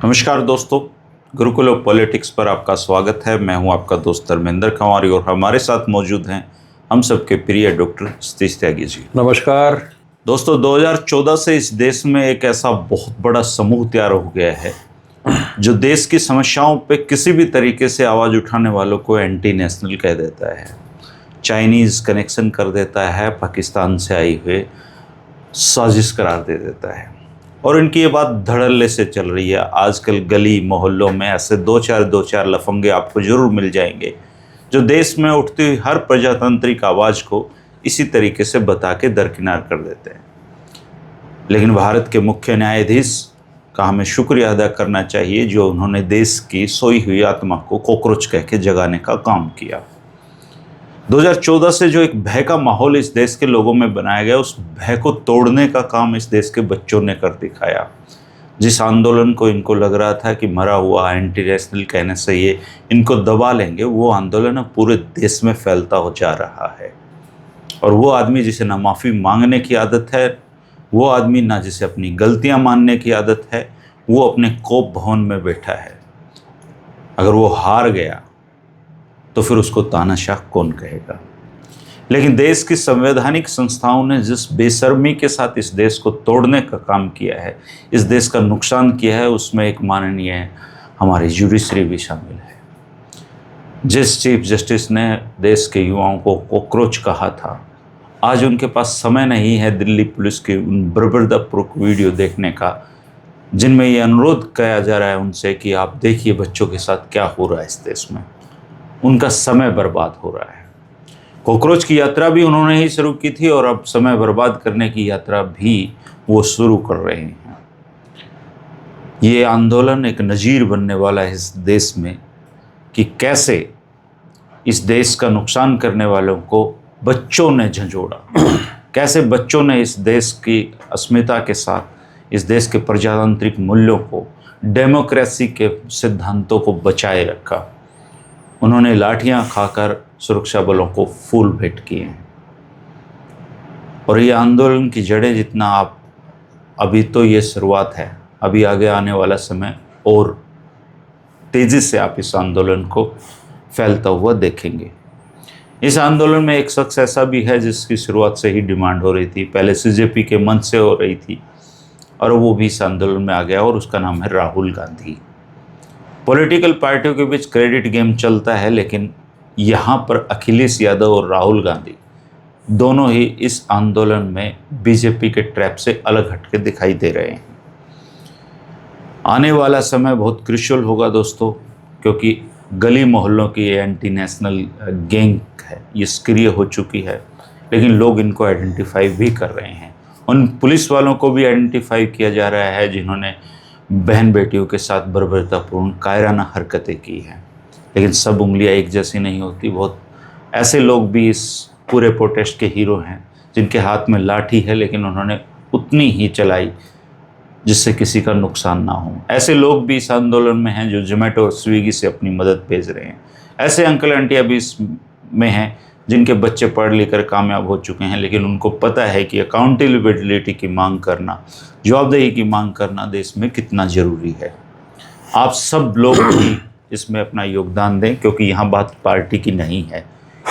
नमस्कार दोस्तों, Gurukul of politics पर आपका स्वागत है। मैं हूं आपका दोस्त धर्मेंद्र कंवारी और हमारे साथ मौजूद हैं हम सबके प्रिय डॉक्टर सतीश त्यागी जी। नमस्कार दोस्तों, 2014 से इस देश में एक ऐसा बहुत बड़ा समूह तैयार हो गया है जो देश की समस्याओं पे किसी भी तरीके से आवाज़ उठाने वालों को एंटी नेशनल कह देता है, चाइनीज़ कनेक्शन कर देता है, पाकिस्तान से आई हुए साजिश करार दे देता है। और इनकी ये बात धड़ल्ले से चल रही है। आजकल गली मोहल्लों में ऐसे दो चार लफंगे आपको जरूर मिल जाएंगे जो देश में उठती हुई हर प्रजातांत्रिक आवाज़ को इसी तरीके से बता के दरकिनार कर देते हैं। लेकिन भारत के मुख्य न्यायाधीश का हमें शुक्रिया अदा करना चाहिए जो उन्होंने देश की सोई हुई आत्मा को कॉकरोच कह के जगाने का काम किया। 2014 से जो एक भय का माहौल इस देश के लोगों में बनाया गया, उस भय को तोड़ने का काम इस देश के बच्चों ने कर दिखाया। जिस आंदोलन को इनको लग रहा था कि मरा हुआ एंटी नेशनल कहने से ये इनको दबा लेंगे, वो आंदोलन अब पूरे देश में फैलता हो जा रहा है। और वो आदमी जिसे ना माफ़ी मांगने की आदत है, वो आदमी ना जिसे अपनी गलतियां मानने की आदत है, वो अपने कोप भवन में बैठा है। अगर वो हार गया तो फिर उसको तानाशाह कौन कहेगा। लेकिन देश की संवैधानिक संस्थाओं ने जिस बेशर्मी के साथ इस देश को तोड़ने का काम किया है, इस देश का नुकसान किया है, उसमें एक माननीय हमारी जुडिशरी भी शामिल है। जिस चीफ जस्टिस ने देश के युवाओं को कॉकरोच कहा था, आज उनके पास समय नहीं है दिल्ली पुलिस की उन बर्बरतापूर्वक वीडियो देखने का जिनमें ये अनुरोध किया जा रहा है उनसे कि आप देखिए बच्चों के साथ क्या हो रहा है इस देश में। उनका समय बर्बाद हो रहा है। कॉकरोच की यात्रा भी उन्होंने ही शुरू की थी और अब समय बर्बाद करने की यात्रा भी वो शुरू कर रहे हैं। ये आंदोलन एक नज़ीर बनने वाला है इस देश में कि कैसे इस देश का नुकसान करने वालों को बच्चों ने झंझोड़ा, कैसे बच्चों ने इस देश की अस्मिता के साथ इस देश के प्रजातांत्रिक मूल्यों को, डेमोक्रेसी के सिद्धांतों को बचाए रखा। उन्होंने लाठियां खाकर सुरक्षा बलों को फूल भेंट किए हैं। और ये आंदोलन की जड़ें जितना आप, अभी तो ये शुरुआत है, अभी आगे आने वाला समय और तेज़ी से आप इस आंदोलन को फैलता हुआ देखेंगे। इस आंदोलन में एक शख्स ऐसा भी है जिसकी शुरुआत से ही डिमांड हो रही थी, पहले सीजेपी के मन से हो रही थी और वो भी इस आंदोलन में आ गया और उसका नाम है राहुल गांधी। पॉलिटिकल पार्टियों के बीच क्रेडिट गेम चलता है, लेकिन यहाँ पर अखिलेश यादव और राहुल गांधी दोनों ही इस आंदोलन में बीजेपी के ट्रैप से अलग हटके दिखाई दे रहे हैं। आने वाला समय बहुत क्रूशियल होगा दोस्तों, क्योंकि गली मोहल्लों की ये एंटी नेशनल गैंग है, ये सक्रिय हो चुकी है, लेकिन लोग इनको आइडेंटिफाई भी कर रहे हैं। उन पुलिस वालों को भी आइडेंटिफाई किया जा रहा है जिन्होंने बहन बेटियों के साथ बर्बरतापूर्ण कायराना हरकतें की हैं। लेकिन सब उंगलियां एक जैसी नहीं होती। बहुत ऐसे लोग भी इस पूरे प्रोटेस्ट के हीरो हैं जिनके हाथ में लाठी है, लेकिन उन्होंने उतनी ही चलाई जिससे किसी का नुकसान ना हो। ऐसे लोग भी इस आंदोलन में हैं जो जोमेटो और स्विगी से अपनी मदद भेज रहे हैं। ऐसे अंकल आंटियाँ भी इसमें हैं जिनके बच्चे पढ़ लिख कर कामयाब हो चुके हैं, लेकिन उनको पता है कि अकाउंटेबिलिटी की मांग करना, जवाबदेही की मांग करना देश में कितना ज़रूरी है। आप सब लोग भी इसमें अपना योगदान दें, क्योंकि यहाँ बात पार्टी की नहीं है,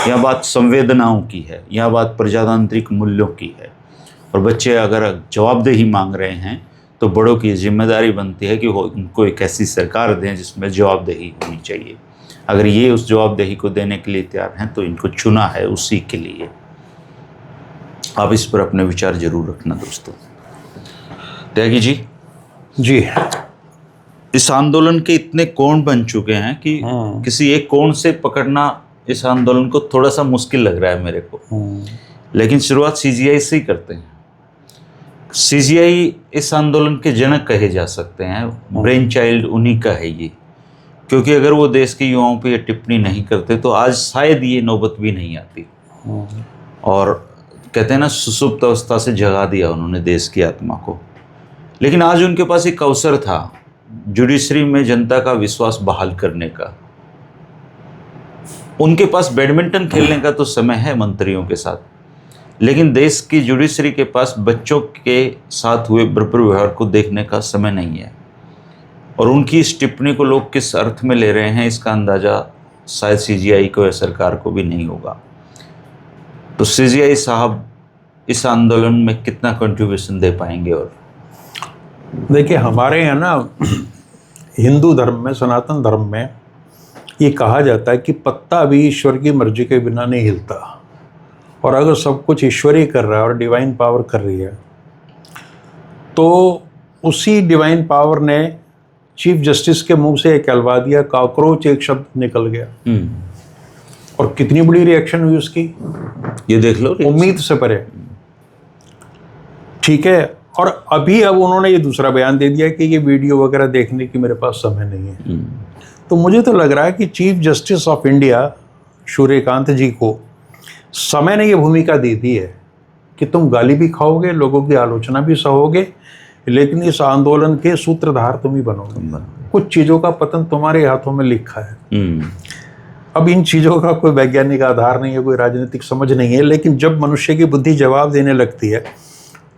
यहाँ बात संवेदनाओं की है, यहाँ बात प्रजातांत्रिक मूल्यों की है। और बच्चे अगर जवाबदेही मांग रहे हैं तो बड़ों की जिम्मेदारी बनती है कि वो उनको एक ऐसी सरकार दें जिसमें जवाबदेही होनी चाहिए। अगर ये उस जवाबदेही को देने के लिए तैयार हैं तो इनको चुना है उसी के लिए। आप इस पर अपने विचार जरूर रखना दोस्तों। त्यागी जी, इस आंदोलन के इतने कोण बन चुके हैं कि किसी एक कोण से पकड़ना इस आंदोलन को थोड़ा सा मुश्किल लग रहा है मेरे को। लेकिन शुरुआत सीजीआई से ही करते हैं। सीजीआई इस आंदोलन के जनक कहे जा सकते हैं, ब्रेन चाइल्ड उन्हीं का है ये। क्योंकि अगर वो देश के युवाओं पे ये टिप्पणी नहीं करते तो आज शायद ये नौबत भी नहीं आती। और कहते हैं ना, सुसुप्त अवस्था से जगा दिया उन्होंने देश की आत्मा को। लेकिन आज उनके पास एक अवसर था जुडिशरी में जनता का विश्वास बहाल करने का। उनके पास बैडमिंटन खेलने का तो समय है मंत्रियों के साथ, लेकिन देश की जुडिशरी के पास बच्चों के साथ हुए बर्बर व्यवहार को देखने का समय नहीं है। और उनकी इस टिप्पणी को लोग किस अर्थ में ले रहे हैं इसका अंदाजा शायद सीजीआई को या सरकार को भी नहीं होगा। तो सीजीआई साहब इस आंदोलन में कितना कंट्रीब्यूशन दे पाएंगे? और देखिए, हमारे यहाँ ना हिंदू धर्म में, सनातन धर्म में ये कहा जाता है कि पत्ता भी ईश्वर की मर्जी के बिना नहीं हिलता, और अगर सब कुछ ईश्वर ही कर रहा है और डिवाइन पावर कर रही है, तो उसी डिवाइन पावर ने चीफ जस्टिस के मुंह से एक कहलवा दिया, कॉकरोच एक शब्द निकल गया। और कितनी बड़ी रिएक्शन हुई उसकी, ये देख लो, उम्मीद से परे। ठीक है, और अभी अब उन्होंने ये दूसरा बयान दे दिया कि ये वीडियो वगैरह देखने की मेरे पास समय नहीं है। तो मुझे तो लग रहा है कि chief justice of India Suryakant ji को समय ने ये भूमिका दे दी है कि तुम गाली भी खाओगे, लोगों की आलोचना भी सहोगे, लेकिन इस आंदोलन के सूत्रधार तुम ही बनोगे। कुछ चीज़ों का पतन तुम्हारे हाथों में लिखा है। अब इन चीज़ों का कोई वैज्ञानिक आधार नहीं है, कोई राजनीतिक समझ नहीं है, लेकिन जब मनुष्य की बुद्धि जवाब देने लगती है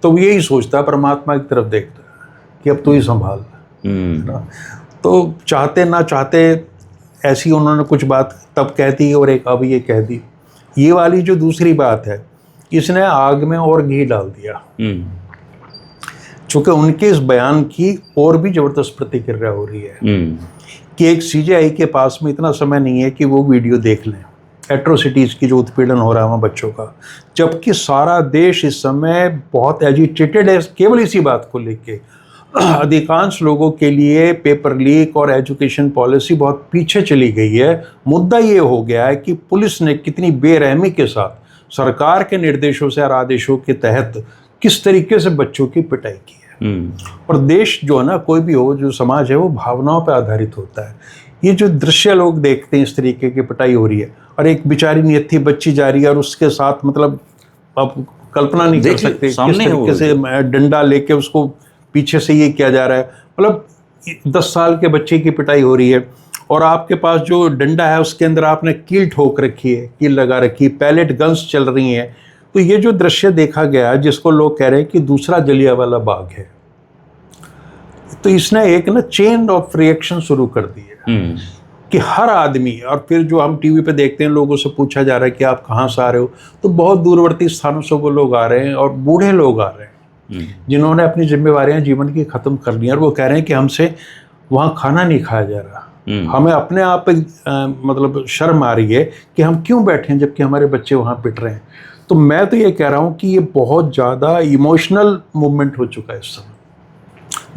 तो वो यही सोचता है, परमात्मा की तरफ देखता है कि अब तू ही संभाल। तो चाहते ना चाहते ऐसी उन्होंने कुछ बात तब कह दी और एक अब ये कह दी। ये वाली जो दूसरी बात है, इसने आग में और घी डाल दिया। चूँकि उनके इस बयान की और भी ज़बरदस्त प्रतिक्रिया हो रही है कि एक सीजीआई के पास में इतना समय नहीं है कि वो वीडियो देख लें, एट्रोसिटीज़ की जो उत्पीड़न हो रहा है वहाँ बच्चों का, जबकि सारा देश इस समय बहुत एजिटेटेड है केवल इसी बात को लेके। अधिकांश लोगों के लिए पेपर लीक और एजुकेशन पॉलिसी बहुत पीछे चली गई है। मुद्दा ये हो गया है कि पुलिस ने कितनी बेरहमी के साथ सरकार के निर्देशों से और आदेशों के तहत किस तरीके से बच्चों की पिटाई की है। और देश जो है ना, कोई भी हो, जो समाज है वो भावनाओं पर आधारित होता है। ये जो दृश्य लोग देखते हैं, इस तरीके की पिटाई हो रही है और एक बेचारी नियत्थी बच्ची जा रही है और उसके साथ, मतलब आप कल्पना नहीं कर सकते किस तरीके से डंडा लेके उसको पीछे से ये किया जा रहा है। मतलब 10 साल के बच्चे की पिटाई हो रही है और आपके पास जो डंडा है उसके अंदर आपने कील ठोक रखी है, कील लगा रखी है, पैलेट गन्स चल रही हैं। तो ये जो दृश्य देखा गया, जिसको लोग कह रहे हैं कि दूसरा जलियांवाला बाग है, तो इसने एक ना चेन ऑफ रिएक्शन शुरू कर दी है कि हर आदमी, और फिर जो हम टीवी पे देखते हैं, लोगों से पूछा जा रहा है कि आप कहाँ से आ रहे हो, तो बहुत दूरवर्ती स्थानों से वो लोग आ रहे हैं और बूढ़े लोग आ रहे हैं जिन्होंने अपनी जिम्मेवारियां जीवन की खत्म कर ली और वो कह रहे हैं कि हमसे वहाँ खाना नहीं खाया जा रहा, हमें अपने आप मतलब शर्म आ रही है कि हम क्यों बैठे हैं जबकि हमारे बच्चे वहाँ पिट रहे हैं। तो मैं तो ये कह रहा हूँ कि ये बहुत ज़्यादा इमोशनल मूवमेंट हो चुका है इस समय,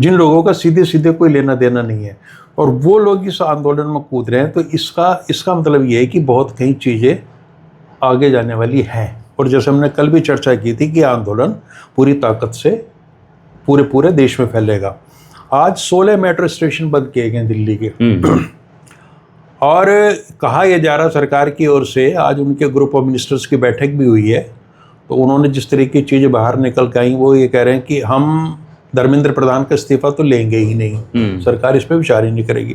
जिन लोगों का सीधे सीधे कोई लेना देना नहीं है और वो लोग इस आंदोलन में कूद रहे हैं। तो इसका मतलब ये है कि बहुत कई चीज़ें आगे जाने वाली हैं। और जैसे हमने कल भी चर्चा की थी कि आंदोलन पूरी ताकत से पूरे देश में फैलेगा। आज 16 मेट्रो स्टेशन बंद किए गए दिल्ली के और कहा यह जा रहा सरकार की ओर से, आज उनके ग्रुप ऑफ मिनिस्टर्स की बैठक भी हुई है, तो उन्होंने जिस तरीके की चीज़ें बाहर निकल के आई, वो ये कह रहे हैं कि हम धर्मेंद्र प्रधान का इस्तीफा तो लेंगे ही नहीं, सरकार इस पर विचार ही नहीं करेगी।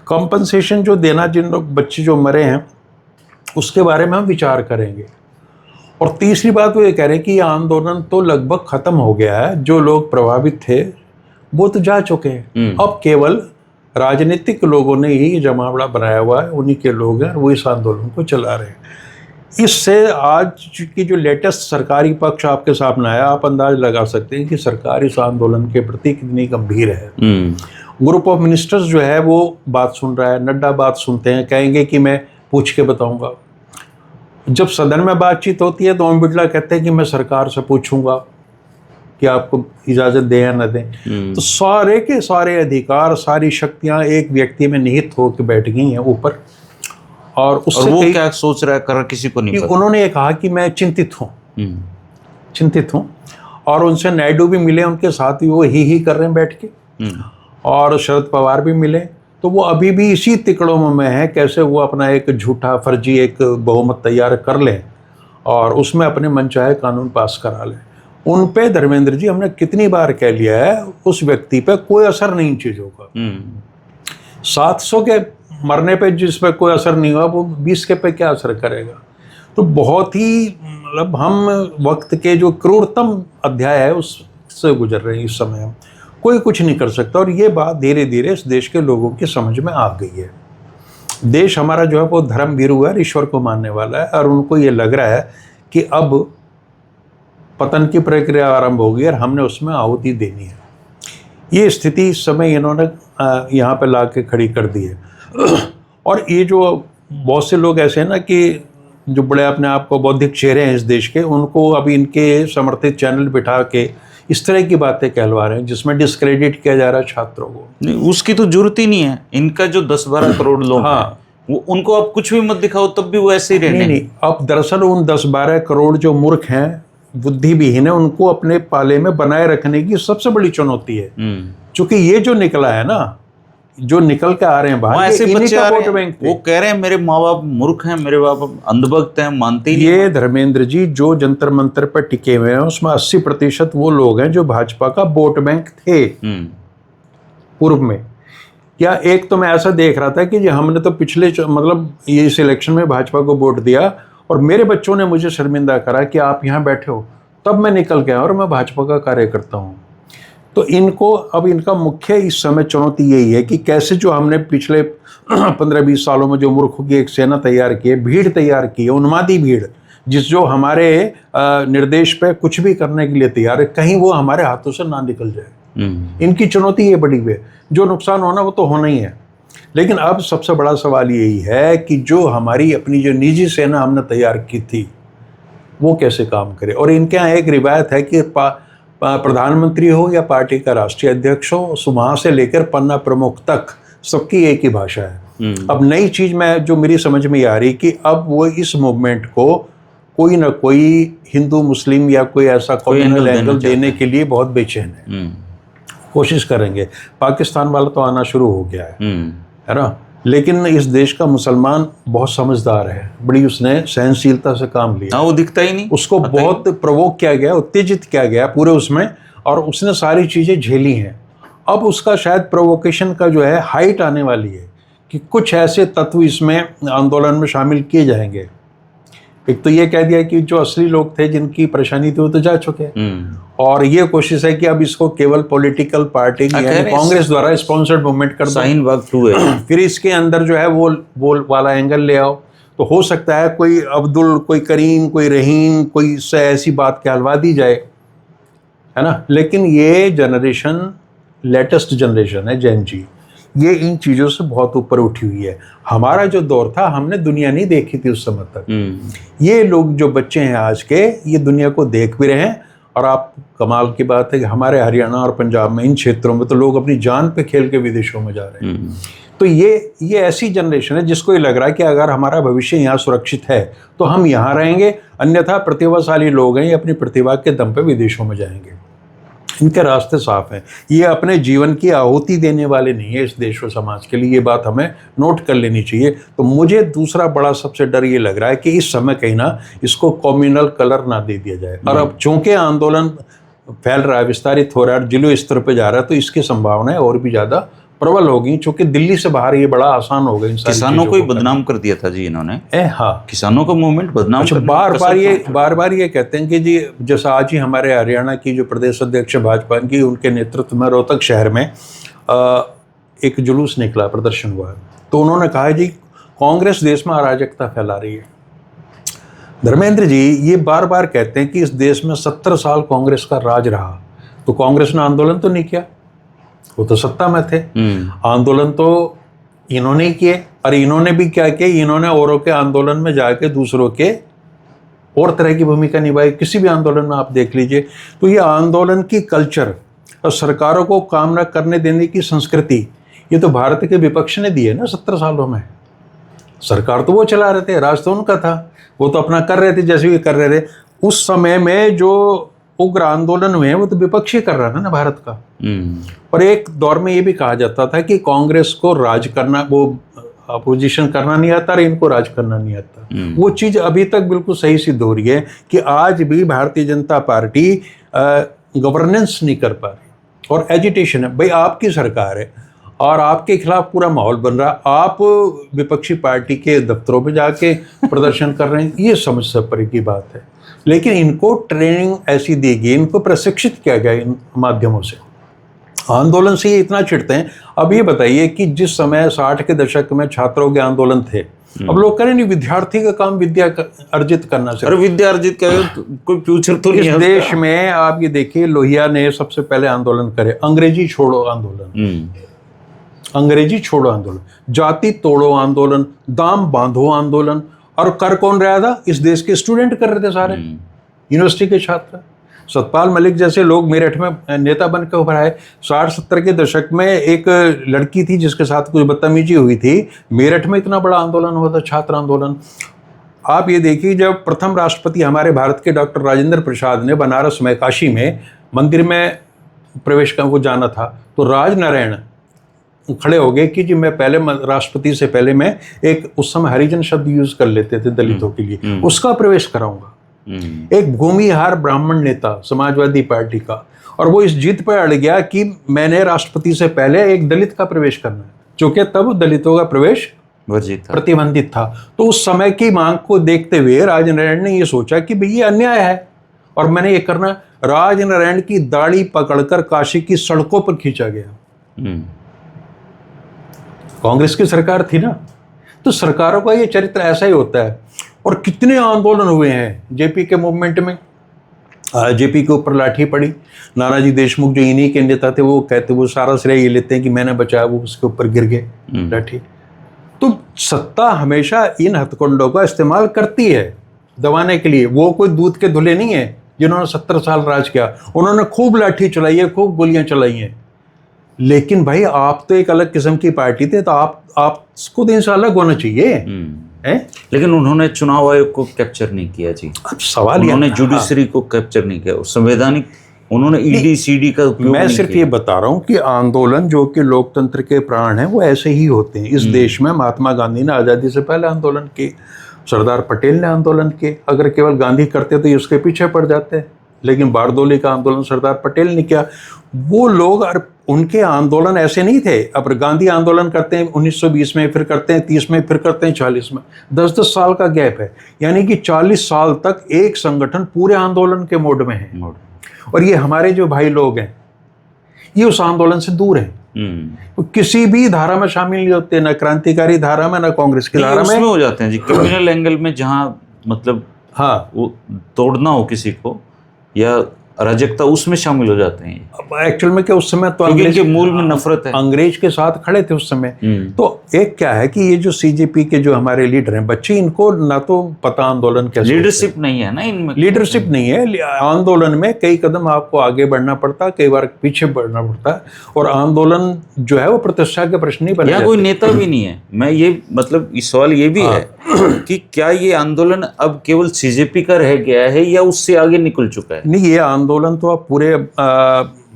कंपनसेशन जो देना, जिन लोग बच्चे जो मरे हैं उसके बारे में हम विचार करेंगे। और तीसरी बात वो ये कह रहे हैं कि ये आंदोलन तो लगभग ख़त्म हो गया है, जो लोग प्रभावित थे वो तो जा चुके हैं, अब केवल राजनीतिक लोगों ने ही जमावड़ा बनाया हुआ है, उन्हीं के लोग हैं, वो इस आंदोलन को चला रहे हैं। इससे आज की जो लेटेस्ट सरकारी पक्ष आपके सामने आया, आप अंदाज लगा सकते हैं कि सरकार इस आंदोलन के प्रति कितनी गंभीर है। ग्रुप ऑफ मिनिस्टर्स जो है वो बात सुन रहा है, नड्डा बात सुनते हैं, कहेंगे कि मैं पूछ के बताऊंगा। जब सदन में बातचीत होती है तो ओम बिरला कहते हैं कि मैं सरकार से पूछूंगा कि आपको इजाज़त दें या न दें। तो सारे के सारे अधिकार, सारी शक्तियां एक व्यक्ति में निहित होकर बैठ गई हैं ऊपर। और उससे वो क्या सोच रहा है, कर किसी को नहीं पता। उन्होंने ये कहा कि मैं चिंतित हूँ और उनसे नायडू भी मिले, उनके साथ ही वो ही कर रहे हैं बैठ के, और शरद पवार भी मिले। तो वो अभी भी इसी तिकड़ों में है, कैसे वो अपना एक झूठा फर्जी एक बहुमत तैयार कर लें और उसमें अपने मनचाहे कानून पास करा लें। उन पे धर्मेंद्र जी, हमने कितनी बार कह लिया है, उस व्यक्ति पे कोई असर नहीं चीज़ों का। 700 के मरने पे जिस पे कोई असर नहीं हुआ, वो 20 के पे क्या असर करेगा। तो बहुत ही, मतलब हम वक्त के जो क्रूरतम अध्याय है उससे गुजर रहे हैं इस समय। कोई कुछ नहीं कर सकता। और ये बात धीरे धीरे इस देश के लोगों की समझ में आ गई है। देश हमारा जो है वो धर्म भीरू है, ईश्वर को मानने वाला है, और उनको ये लग रहा है कि अब पतन की प्रक्रिया आरंभ होगी और हमने उसमें आहुति देनी है। ये स्थिति इस समय इन्होंने यहाँ पे ला के खड़ी कर दी है। और ये जो बहुत से लोग ऐसे हैं ना कि जो बड़े अपने आप को बौद्धिक चेहरे हैं इस देश के, उनको अभी इनके समर्थित चैनल बिठा के इस तरह की बातें कहलवा रहे हैं जिसमें डिस्क्रेडिट किया जा रहा है छात्रों को। नहीं, उसकी तो जरूरत ही नहीं है। इनका जो 10-12 करोड़ लोग हाँ, हैं, वो उनको आप कुछ भी मत दिखाओ तब भी वो ऐसे ही रहने। नहीं, अब दरअसल उन 10-12 करोड़ जो मूर्ख हैं, बुद्धिविहीन है, उनको अपने पाले में बनाए रखने की सबसे बड़ी चुनौती है। क्योंकि ये जो निकला है ना, जो निकल के आ रहे हैं बाहर, ऐसे बच्चे आ रहे वोट बैंक हैं, वो कह रहे हैं मेरे माँ बाप मूर्ख हैं, मेरे बाप अंधभक्त हैं, मानते ही नहीं। ये धर्मेंद्र जी जो जंतर मंतर पर टिके हुए हैं उसमें 80% वो लोग हैं जो भाजपा का वोट बैंक थे पूर्व में। या एक तो मैं ऐसा देख रहा था कि जी हमने तो पिछले मतलब ये इस इलेक्शन में भाजपा को वोट दिया और मेरे बच्चों ने मुझे शर्मिंदा करा कि आप यहाँ बैठे हो, तब मैं निकल गया और मैं भाजपा का कार्यकर्ता हूँ। तो इनको अब इनका मुख्य इस समय चुनौती यही है कि कैसे जो हमने पिछले 15-20 सालों में जो मूर्खों की एक सेना तैयार की है, भीड़ तैयार की है, उन्मादी भीड़, जो हमारे निर्देश पे कुछ भी करने के लिए तैयार है, कहीं वो हमारे हाथों से ना निकल जाए। इनकी चुनौती ये बड़ी हुई है। जो नुकसान होना वो तो होना ही है, लेकिन अब सबसे बड़ा सवाल यही है कि जो हमारी अपनी जो निजी सेना हमने तैयार की थी वो कैसे काम करे। और इनके यहाँ एक रिवायत है कि प्रधानमंत्री हो या पार्टी का राष्ट्रीय अध्यक्ष हो, वहाँ से लेकर पन्ना प्रमुख तक सबकी एक ही भाषा है। अब नई चीज में जो मेरी समझ में आ रही कि अब वो इस मूवमेंट को कोई ना कोई हिंदू मुस्लिम या कोई ऐसा कम्युनल एंगल देने के लिए बहुत बेचैन है, कोशिश करेंगे। पाकिस्तान वाला तो आना शुरू हो गया है ना, लेकिन इस देश का मुसलमान बहुत समझदार है, बड़ी उसने सहनशीलता से काम लिया। वो दिखता ही नहीं, उसको बहुत प्रोवोक किया गया, उत्तेजित किया गया पूरे उसमें, और उसने सारी चीजें झेली हैं। अब उसका शायद प्रोवोकेशन का जो है हाइट आने वाली है कि कुछ ऐसे तत्व इसमें आंदोलन में शामिल किए जाएंगे। एक तो ये कह दिया कि जो असली लोग थे जिनकी परेशानी थी वो तो जा चुके हैं, और ये कोशिश है कि अब इसको केवल पॉलिटिकल पार्टी यानी कांग्रेस द्वारा स्पॉन्सर्ड मूवमेंट कर दो। फिर इसके अंदर जो है वो वाला एंगल ले आओ, तो हो सकता है कोई अब्दुल, कोई करीम, कोई रहीम, कोई से ऐसी बात कहलवा दी जाए, है ना। लेकिन ये जनरेशन लेटेस्ट जनरेशन है, जेन जी, ये इन चीज़ों से बहुत ऊपर उठी हुई है। हमारा जो दौर था हमने दुनिया नहीं देखी थी उस समय तक। ये लोग जो बच्चे हैं आज के, ये दुनिया को देख भी रहे हैं। और आप कमाल की बात है कि हमारे हरियाणा और पंजाब में इन क्षेत्रों में तो लोग अपनी जान पे खेल के विदेशों में जा रहे हैं। तो ये ऐसी जनरेशन है जिसको ये लग रहा है कि अगर हमारा भविष्य यहाँ सुरक्षित है तो हम यहाँ रहेंगे, अन्यथा प्रतिभाशाली लोग हैं ये अपनी प्रतिभा के दम पे विदेशों में जाएंगे। इनके रास्ते साफ हैं, ये अपने जीवन की आहुति देने वाले नहीं है इस देश और समाज के लिए। ये बात हमें नोट कर लेनी चाहिए। तो मुझे दूसरा बड़ा सबसे डर ये लग रहा है कि इस समय कहीं ना इसको कम्युनल कलर ना दे दिया जाए। और अब चूंकि आंदोलन फैल रहा है, विस्तारित हो रहा है, जिला स्तर पर जा रहा है, तो इसकी संभावनाएं और भी ज़्यादा प्रबल होगी। चूंकि दिल्ली से बाहर ये बड़ा आसान हो गया। किसानों को ही बदनाम कर दिया था जी इन्होंने। हाँ, किसानों का मूवमेंट बदनाम। अच्छा, बार बार ये कहते हैं कि जी जैसा आज ही हमारे हरियाणा की जो प्रदेश अध्यक्ष भाजपा की, उनके नेतृत्व में रोहतक शहर में एक जुलूस निकला, प्रदर्शन हुआ, तो उन्होंने कहा जी कांग्रेस देश में अराजकता फैला रही है। धर्मेंद्र जी ये बार बार कहते हैं कि इस देश में 70 साल कांग्रेस का राज रहा, तो कांग्रेस ने आंदोलन तो नहीं किया, वो तो सत्ता में थे। आंदोलन तो इन्होंने ही किए, और इन्होंने भी क्या किया, इन्होंने औरों के आंदोलन में जाके दूसरों के और तरह की भूमिका निभाई। किसी भी आंदोलन में आप देख लीजिए, तो ये आंदोलन की कल्चर और सरकारों को काम न करने देने की संस्कृति, ये तो भारत के विपक्ष ने दी है ना 70 सालों में। सरकार तो वो चला रहे थे, राज तो उनका था, वो तो अपना कर रहे थे जैसे भी कर रहे थे। उस समय में जो उग्र आंदोलन हुए हैं वो तो विपक्ष ही कर रहा था ना भारत का। और एक दौर में ये भी कहा जाता था कि कांग्रेस को राज करना, वो अपोजिशन करना नहीं आता और इनको राज करना नहीं आता। वो चीज़ अभी तक बिल्कुल सही सिद्ध हो रही है कि आज भी भारतीय जनता पार्टी गवर्नेंस नहीं कर पा रही, और एजिटेशन है। भाई आपकी सरकार है और आपके खिलाफ पूरा माहौल बन रहा, आप विपक्षी पार्टी के दफ्तरों पे जाके प्रदर्शन कर रहे हैं, ये समझ से परे की बात है। लेकिन इनको ट्रेनिंग ऐसी दी गई, इनको प्रशिक्षित किया गया इन माध्यमों से आंदोलन से ये इतना चिढ़ते हैं। अब ये बताइए कि जिस समय 60 के दशक में छात्रों के आंदोलन थे, अब लोग कह रहे नहीं विद्यार्थी का काम विद्या अर्जित करना चाहिए। अरे विद्या अर्जित क्या है, कोई फ्यूचर तो नहीं इस है देश में आप ये देखिए, लोहिया ने सबसे पहले आंदोलन करे, अंग्रेजी छोड़ो आंदोलन, अंग्रेजी छोड़ो आंदोलन, जाति तोड़ो आंदोलन, दाम बांधो आंदोलन। और कर कौन रहा था? इस देश के स्टूडेंट कर रहे थे सारे, यूनिवर्सिटी के छात्र। सतपाल मलिक जैसे लोग मेरठ में नेता बनकर उभर आए। 60-70 के दशक में एक लड़की थी जिसके साथ कुछ बदतमीजी हुई थी, मेरठ में इतना बड़ा आंदोलन हुआ था, छात्र आंदोलन। आप ये देखिए, जब प्रथम राष्ट्रपति हमारे भारत के डॉक्टर राजेंद्र प्रसाद ने बनारस में, काशी में मंदिर में प्रवेश करने को जाना था, तो राजनारायण खड़े हो गए कि जी मैं पहले राष्ट्रपति से पहले मैं एक, उस समय हरिजन शब्द यूज कर लेते थे दलितों के लिए, उसका प्रवेश कराऊंगा। एक भूमिहार ब्राह्मण नेता समाजवादी पार्टी का, और वो इस जिद पर अड़ गया कि मैंने राष्ट्रपति से पहले एक दलित का प्रवेश करना है, क्योंकि तब दलितों का प्रवेश प्रतिबंधित था। तो उस समय की मांग को देखते हुए राजनारायण ने ये सोचा कि भाई ये अन्याय है और मैंने ये करना। राजनारायण की दाढ़ी पकड़कर काशी की सड़कों पर खींचा गया। कांग्रेस की सरकार थी ना, तो सरकारों का ये चरित्र ऐसा ही होता है। और कितने आंदोलन हुए हैं जेपी के मूवमेंट में, जेपी के ऊपर लाठी पड़ी। नानाजी देशमुख जो इन्हीं के नेता थे, वो कहते, वो सारा श्रेय ये लेते हैं कि मैंने बचाया, वो उसके ऊपर गिर गए लाठी। तो सत्ता हमेशा इन हथकंडों का इस्तेमाल करती है दबाने के लिए। वो कोई दूध के धुले नहीं है जिन्होंने 70 साल राज किया, उन्होंने खूब लाठी चलाई है, खूब गोलियां चलाई हैं। लेकिन भाई आप तो एक अलग किस्म की पार्टी थे, तो आपको तो इनसे अलग होना चाहिए है? लेकिन उन्होंने चुनाव आयोग को कैप्चर नहीं किया जी। अब सवाल उन्होंने जुडिशरी को कैप्चर नहीं किया, संवैधानिक उन्होंने ईडी सीडी का उपयोग मैं सिर्फ ये बता रहा हूँ कि आंदोलन जो कि लोकतंत्र के प्राण हैं, वो ऐसे ही होते हैं। इस देश में महात्मा गांधी ने आज़ादी से पहले आंदोलन किए, सरदार पटेल ने आंदोलन किए। अगर केवल गांधी करते तो ये उसके पीछे पड़ जाते, लेकिन बारदोली का आंदोलन सरदार पटेल ने किया। वो लोग, और उनके आंदोलन ऐसे नहीं थे। अब गांधी आंदोलन करते हैं 1920 में, फिर करते हैं 30 में, फिर करते हैं 40 में, 10-10 साल का गैप है। यानी कि 40 साल तक एक संगठन पूरे आंदोलन के मोड में है। और ये हमारे जो भाई लोग हैं, ये उस आंदोलन से दूर हैं। तो किसी भी धारा में शामिल नहीं होते, ना क्रांतिकारी धारा में, ना कांग्रेस की धारा में हो जाते हैं जी। क्रिमिनल एंगल में जहां मतलब हाँ, वो तोड़ना हो किसी को या अराजकता, उसमें शामिल हो जाते हैं। अब एक्चुअल में क्या, उस समय तो अंग्रेज के मूल में नफरत है, अंग्रेज के साथ खड़े थे उस समय। तो एक क्या है कि ये जो सीजेपी के जो हमारे लीडर हैं, बच्चे, इनको ना तो पता आंदोलन कैसे, लीडरशिप नहीं है ना इनमें, लीडरशिप नहीं है। आंदोलन में कई कदम आपको आगे बढ़ना पड़ता, कई बार पीछे बढ़ना पड़ता, और आंदोलन जो है वो प्रतिष्ठा के प्रश्न नहीं बने। यहाँ कोई नेता भी नहीं है। मैं ये मतलब इस सवाल ये भी है कि क्या ये आंदोलन अब केवल सीजेपी का रह गया है या उससे आगे निकल चुका है? नहीं, ये आंदोलन तो अब पूरे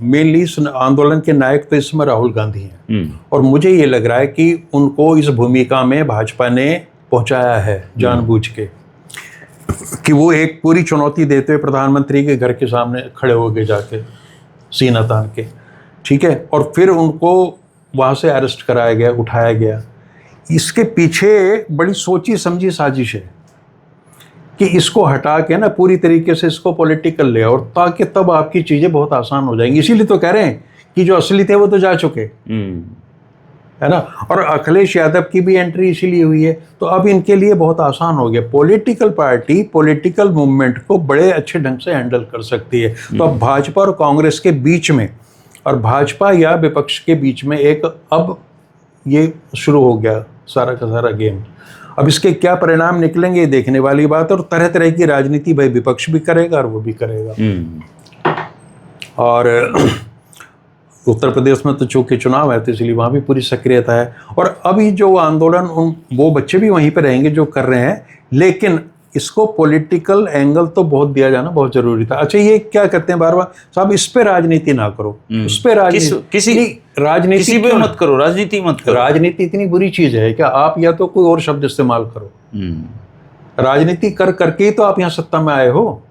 मेनली आंदोलन के नायक तो इस समय राहुल गांधी हैं। और मुझे ये लग रहा है कि उनको इस भूमिका में भाजपा ने पहुंचाया है जानबूझ के, कि वो एक पूरी चुनौती देते हुए प्रधानमंत्री के घर के सामने खड़े हो गए जाके सीना तान के, ठीक है, और फिर उनको वहाँ से अरेस्ट कराया गया, उठाया गया। इसके पीछे बड़ी सोची समझी साजिश है कि इसको हटा के ना पूरी तरीके से इसको पॉलिटिकल ले, और ताकि तब आपकी चीज़ें बहुत आसान हो जाएंगी। इसीलिए तो कह रहे हैं कि जो असली थे वो तो जा चुके, है ना। और अखिलेश यादव की भी एंट्री इसीलिए हुई है। तो अब इनके लिए बहुत आसान हो गया। पॉलिटिकल पार्टी पॉलिटिकल मूवमेंट को बड़े अच्छे ढंग से हैंडल कर सकती है। तो अब भाजपा और कांग्रेस के बीच में, और भाजपा या विपक्ष के बीच में एक अब ये शुरू हो गया सारा का सारा गेम। अब इसके क्या परिणाम निकलेंगे देखने वाली बात। और तरह तरह की राजनीति भाई विपक्ष भी करेगा और वो भी करेगा। और उत्तर प्रदेश में तो चूंकि चुनाव है, तो इसलिए वहाँ भी पूरी सक्रियता है। और अभी जो आंदोलन, वो बच्चे भी वहीं पे रहेंगे जो कर रहे हैं, लेकिन इसको पॉलिटिकल एंगल तो बहुत दिया जाना बहुत जरूरी था। अच्छा, ये क्या कहते हैं बार बार, साहब इस पे राजनीति ना करो, उस पे राजनीति किसी पे मत करो, राजनीति मत करो। राजनीति इतनी बुरी चीज है कि आप या तो कोई और शब्द इस्तेमाल करो। राजनीति कर करके ही तो आप यहाँ सत्ता में आए हो,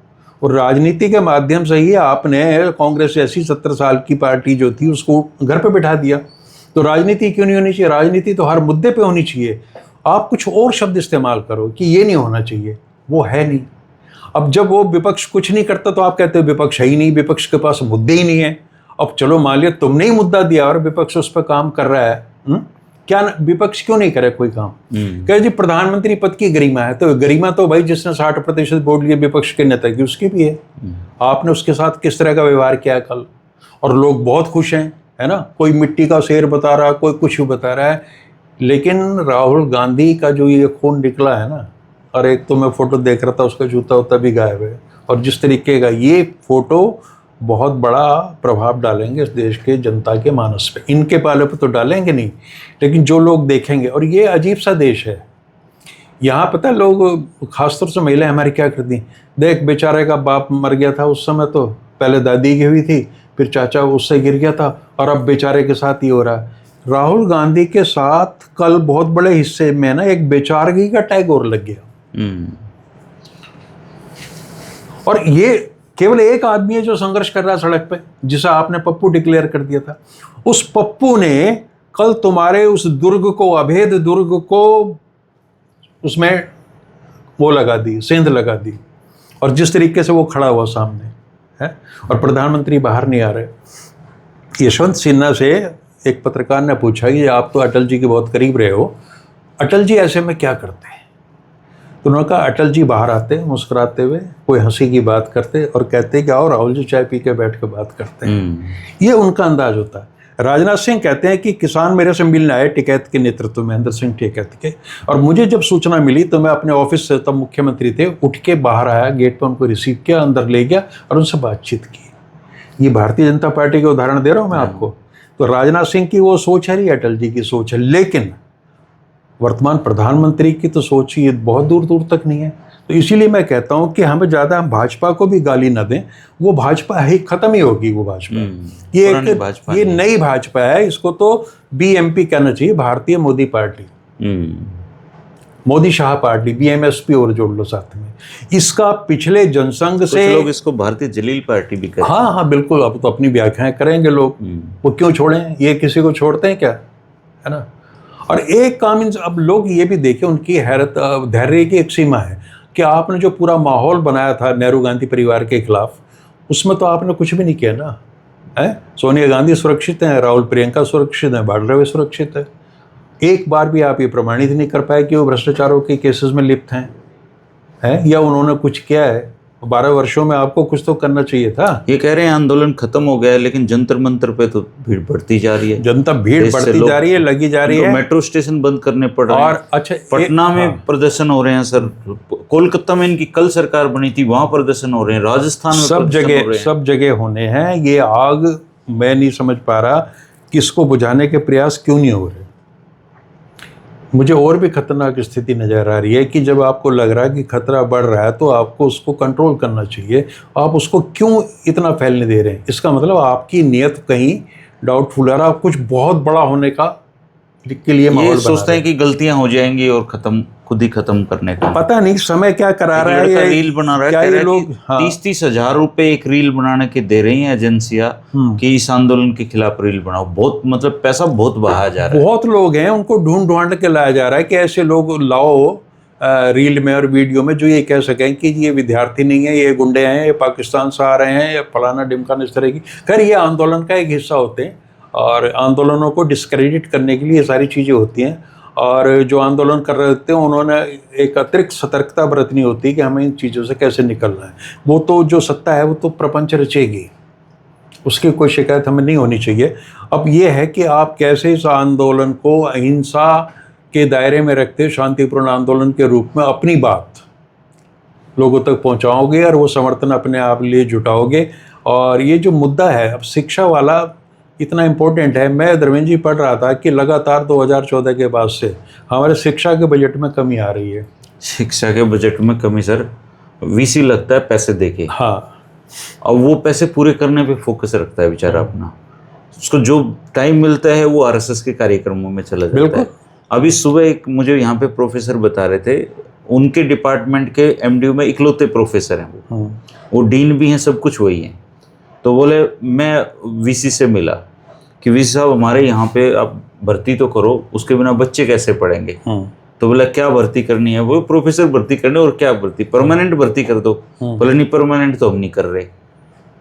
और राजनीति के माध्यम से ही आपने कांग्रेस जैसी 70 साल की पार्टी जो थी उसको घर पे बिठा दिया। तो राजनीति क्यों नहीं होनी चाहिए? राजनीति तो हर मुद्दे पे होनी चाहिए। आप कुछ और शब्द इस्तेमाल करो कि ये नहीं होना चाहिए, वो है नहीं। अब जब वो विपक्ष कुछ नहीं करता तो आप कहते हो विपक्ष है ही नहीं, विपक्ष के पास मुद्दे ही नहीं है। अब चलो मान लिया तुमने ही मुद्दा दिया और विपक्ष उस पर काम कर रहा है, क्या विपक्ष क्यों नहीं करे कोई काम? कहे जी प्रधानमंत्री पद की गरिमा है, तो गरिमा तो भाई जिसने 60% वोट लिए विपक्ष के नेता की उसकी भी है। आपने उसके साथ किस तरह का व्यवहार किया कल, और लोग बहुत खुश हैं, है ना, कोई मिट्टी का शेर बता रहा, कोई कुछ भी बता रहा है, लेकिन राहुल गांधी का जो ये खून निकला है ना, और एक तो मैं फोटो देख रहा था उसका जूता उता भी गायब है, और जिस तरीके का ये फोटो बहुत बड़ा प्रभाव डालेंगे इस देश के जनता के मानस पे। इनके पाले पे तो डालेंगे नहीं, लेकिन जो लोग देखेंगे, और ये अजीब सा देश है, यहाँ पता है लोग खासतौर से महिलाएं हमारी क्या करती हैं, देख बेचारे का बाप मर गया था उस समय, तो पहले दादी की हुई थी, फिर चाचा उससे गिर गया था, और अब बेचारे के साथ ही हो रहा है। राहुल गांधी के साथ कल बहुत बड़े हिस्से में ना एक बेचारगी का टैग और लग गया। और ये केवल एक आदमी है जो संघर्ष कर रहा है सड़क पे, जिसे आपने पप्पू डिक्लेयर कर दिया था। उस पप्पू ने कल तुम्हारे उस दुर्ग को, अभेद दुर्ग को, उसमें वो लगा दी, सेंध लगा दी, और जिस तरीके से वो खड़ा हुआ सामने है, और प्रधानमंत्री बाहर नहीं आ रहे। यशवंत सिन्हा से एक पत्रकार ने पूछा कि आप तो अटल जी के बहुत करीब रहे हो, अटल जी ऐसे में क्या करते हैं? तो उन्होंने कहा अटल जी बाहर आते मुस्कुराते हुए, कोई हंसी की बात करते और कहते कि आओ राहुल जी चाय पी के बैठ के बात करते हैं। ये उनका अंदाज होता है। राजनाथ सिंह कहते हैं कि किसान मेरे से मिलने आए टिकैत के नेतृत्व में, महेंद्र सिंह टिकैत के, और मुझे जब सूचना मिली तो मैं अपने ऑफिस से, तब मुख्यमंत्री थे, उठ के बाहर आया, गेट पर उनको रिसीव किया, अंदर ले गया और उनसे बातचीत की। ये भारतीय जनता पार्टी के उदाहरण दे रहा हूँ मैं आपको। तो राजनाथ सिंह की वो सोच है, अटल जी की सोच है, लेकिन वर्तमान प्रधानमंत्री की तो सोच ही बहुत दूर दूर तक नहीं है। तो इसीलिए मैं कहता हूं कि हमें ज़्यादा हम भाजपा को भी गाली ना दें, वो भाजपा है खत्म ही होगी वो भाजपा। ये नई भाजपा है, इसको तो बीएमपी कहना चाहिए, भारतीय मोदी पार्टी, मोदी शाह पार्टी, बीएमएसपी और जोड़ लो साथ में। इसका पिछले जनसंघ से लोग इसको भारतीय जलील पार्टी भी कहते हैं। हाँ हाँ बिल्कुल, अब तो अपनी व्याख्याएं करेंगे लोग, वो क्यों छोड़ें, ये किसी को छोड़ते हैं क्या, है ना। और एक काम अब लोग ये भी देखें, उनकी हैरत, धैर्य की एक सीमा है कि आपने जो पूरा माहौल बनाया था नेहरू गांधी परिवार के खिलाफ, उसमें तो आपने कुछ भी नहीं किया ना, है। सोनिया गांधी सुरक्षित हैं, राहुल प्रियंका सुरक्षित हैं, बाडरवे सुरक्षित है। एक बार भी आप ये प्रमाणित नहीं कर पाए कि वो भ्रष्टाचारों के केसेस में लिप्त हैं, या उन्होंने कुछ किया है। 12 वर्षों में आपको कुछ तो करना चाहिए था। ये कह रहे हैं आंदोलन खत्म हो गया है, लेकिन जंतर मंतर पे तो भीड़ बढ़ती जा रही है, जनता भीड़ बढ़ती जा रही है, लगी जा रही है। मेट्रो स्टेशन बंद करने पड़ रहे हैं। और अच्छा, पटना में प्रदर्शन हो रहे हैं सर, कोलकाता में इनकी कल सरकार बनी थी, वहां प्रदर्शन हो रहे हैं, राजस्थान में सब जगह होने हैं। ये आग मैं नहीं समझ पा रहा कि इसको बुझाने के प्रयास क्यों नहीं हो रहे। मुझे और भी खतरनाक स्थिति नजर आ रही है कि जब आपको लग रहा है कि खतरा बढ़ रहा है तो आपको उसको कंट्रोल करना चाहिए, आप उसको क्यों इतना फैलने दे रहे हैं? इसका मतलब आपकी नीयत कहीं डाउटफुल है, आप कुछ बहुत बड़ा होने का के लिए माहौल सोचते हैं कि गलतियां हो जाएंगी और खुद ही खत्म करने का। पता नहीं समय क्या करा रहा है, ये रील बना रहा है, ये लोग 30-30 हजार रुपए एक रील बनाने के दे रही हैं एजेंसियां कि इस आंदोलन के खिलाफ रील बनाओ। बहुत मतलब पैसा बहुत बहाया जा रहा है, बहुत लोग हैं, उनको ढूंढ ढूंढ के लाया जा रहा है कि ऐसे लोग लाओ रील में और वीडियो में जो ये कह सकें कि ये विद्यार्थी नहीं है, ये गुंडे हैं, ये पाकिस्तान से आ रहे हैं, या फलाना डिमकाना इस तरह की। खैर ये आंदोलन का एक हिस्सा होते हैं, और आंदोलनों को डिस्क्रेडिट करने के लिए ये सारी चीज़ें होती हैं। और जो आंदोलन कर रहे होते हैं उन्होंने एक अतिरिक्त सतर्कता बरतनी होती है कि हमें इन चीज़ों से कैसे निकलना है। वो तो जो सत्ता है वो तो प्रपंच रचेगी, उसकी कोई शिकायत हमें नहीं होनी चाहिए। अब ये है कि आप कैसे इस आंदोलन को अहिंसा के दायरे में रखते शांतिपूर्ण आंदोलन के रूप में अपनी बात लोगों तक पहुंचाओगे और वो समर्थन अपने आप लिए जुटाओगे। और ये जो मुद्दा है अब शिक्षा वाला इतना इम्पोर्टेंट है। मैं धर्मेंद्र जी पढ़ रहा था कि लगातार 2014 के बाद से हमारे शिक्षा के बजट में कमी आ रही है। शिक्षा के बजट में कमी सर, वीसी लगता है पैसे देके, हाँ, और वो पैसे पूरे करने पे फोकस रखता है बेचारा अपना। उसको जो टाइम मिलता है वो आरएसएस के कार्यक्रमों में चला जाता है। अभी सुबह एक मुझे यहाँ पे प्रोफेसर बता रहे थे, उनके डिपार्टमेंट के एमडीयू में इकलौते प्रोफेसर हैं, वो डीन भी हैं, सब कुछ वही हैं। तो बोले मैं वीसी से मिला कि वीसी साहब हमारे यहाँ पे आप भर्ती तो करो, उसके बिना बच्चे कैसे पढ़ेंगे। तो बोला क्या भर्ती करनी है? वो प्रोफेसर भर्ती करने, और क्या भर्ती, परमानेंट भर्ती कर दो। बोले नहीं परमानेंट तो हम नहीं कर रहे।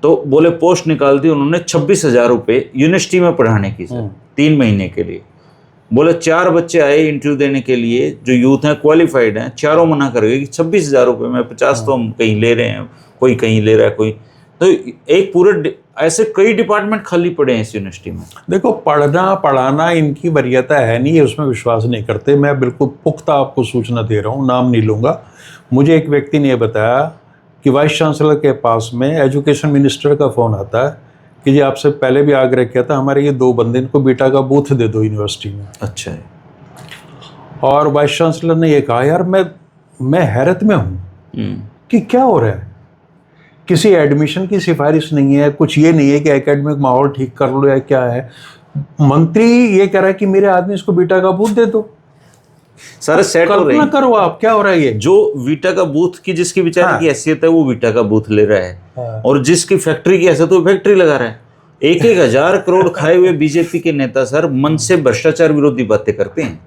तो बोले पोस्ट निकाल दी उन्होंने 26,000 रुपये यूनिवर्सिटी में पढ़ाने की सर 3 महीने के लिए। बोले 4 बच्चे आए इंटरव्यू देने के लिए जो यूथ हैं क्वालिफाइड हैं, चारों मना कर गए कि 26,000 रुपये में 50 तो हम कहीं ले रहे हैं, कोई कहीं ले रहा है, कोई तो एक पूरे ऐसे कई डिपार्टमेंट खाली पड़े हैं इस यूनिवर्सिटी में। देखो, पढ़ना पढ़ाना इनकी वरीयता है नहीं, ये उसमें विश्वास नहीं करते। मैं बिल्कुल पुख्ता आपको सूचना दे रहा हूँ, नाम नहीं लूँगा। मुझे एक व्यक्ति ने बताया कि वाइस चांसलर के पास में एजुकेशन मिनिस्टर का फ़ोन आता है कि जी आपसे पहले भी आग्रह किया था, हमारे ये 2 बंदे इनको बीटा का बूथ दे दो यूनिवर्सिटी में। अच्छा है। और वाइस चांसलर ने ये कहा, यार मैं हैरत में हूँ कि क्या हो रहा है, किसी एडमिशन की सिफारिश नहीं है, कुछ ये नहीं है कि एकेडमिक माहौल ठीक कर लो या क्या है। मंत्री ये कह रहा है कि मेरे आदमी इसको बीटा का बूथ दे दो। सारे सेट हो रहे हैं। करो आप, क्या हो रहा है ये? जो वीटा का बूथ की जिसकी बेचारे की हैसियत है वो वीटा का बूथ ले रहा है, और जिसकी फैक्ट्री की हैसियत वो फैक्ट्री लगा रहा है। 1,000 करोड़ खाए हुए बीजेपी के नेता सर मन से भ्रष्टाचार विरोधी बातें करते हैं।